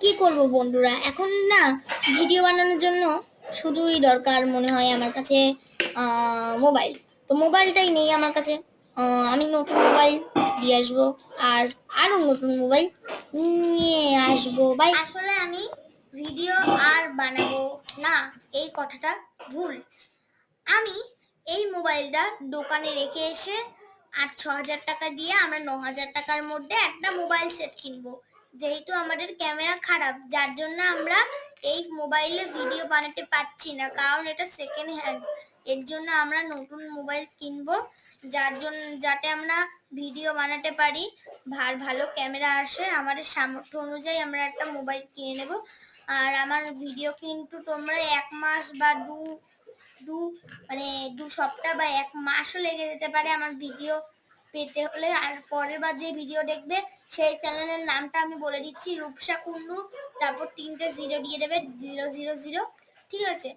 কি করব বন্ধুরা, এখন না ভিডিও বানানোর জন্য শুধুই দরকার মনে হয় আমার কাছে মোবাইল। তো মোবাইলটাই নেই আমার কাছে। আমি নতুন মোবাইল দিয়ে আসবো, আর আরো নতুন মোবাইল নিয়ে আসবো ভাই। আসলে আমি ভিডিও আর বানাবো না, এই কথাটা ভুল। আমি এই মোবাইলটা দোকানে রেখে এসে 8-6 হাজার টাকা দিয়ে আমরা 9 হাজার টাকার মধ্যে একটা মোবাইল সেট কিনবো। যেহেতু আমাদের ক্যামেরা খারাপ, যার জন্য আমরা এই মোবাইলে ভিডিও বানাতে পারছি না, কারণ এটা সেকেন্ড হ্যান্ড। এর জন্য আমরা নতুন মোবাইল কিনবো, যাতে আমরা ভিডিও বানাতে পারি, ভালো ক্যামেরা আসে। আমাদের সামর্থ্য অনুযায়ী আমরা একটা মোবাইল কিনে নেব। আর আমার ভিডিও কিন্তু তোমরা 1 মাস বা দু সপ্তাহ বা 1 মাসও লেগে যেতে পারে আমার ভিডিও পেতে হলে। আর পরের বার যে ভিডিও দেখবে সেই চ্যানেলের নামটা আমি বলে দিচ্ছি, রূপসা কুন্ডু, তারপর 3টে 0 দিয়ে দেবে, 000, ঠিক আছে?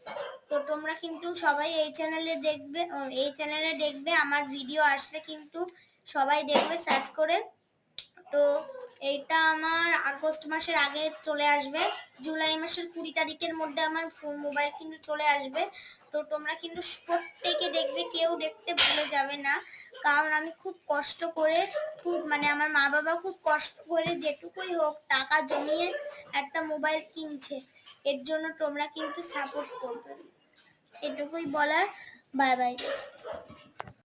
তো তোমরা কিন্তু সবাই এই চ্যানেলে দেখবে আমার ভিডিও আসলে কিন্তু সবাই দেখবে সার্চ করে। তো এইটা আমার আগস্ট মাসের আগে চলে আসবে, জুলাই মাসের 20 তারিখের মধ্যে আমার মোবাইল কিন্তু চলে আসবে। তো তোমরা কিন্তু প্রত্যেকে দেখবে, কেউ দেখতে ভুলে যাবে না, কারণ আমি খুব কষ্ট করে, আমার মা বাবা খুব কষ্ট করে যেটুকুই হোক টাকা জমিয়ে একটা মোবাইল কিনছে। এর জন্য তোমরা কিন্তু সাপোর্ট করবে, এটুকুই বলার। Bye bye.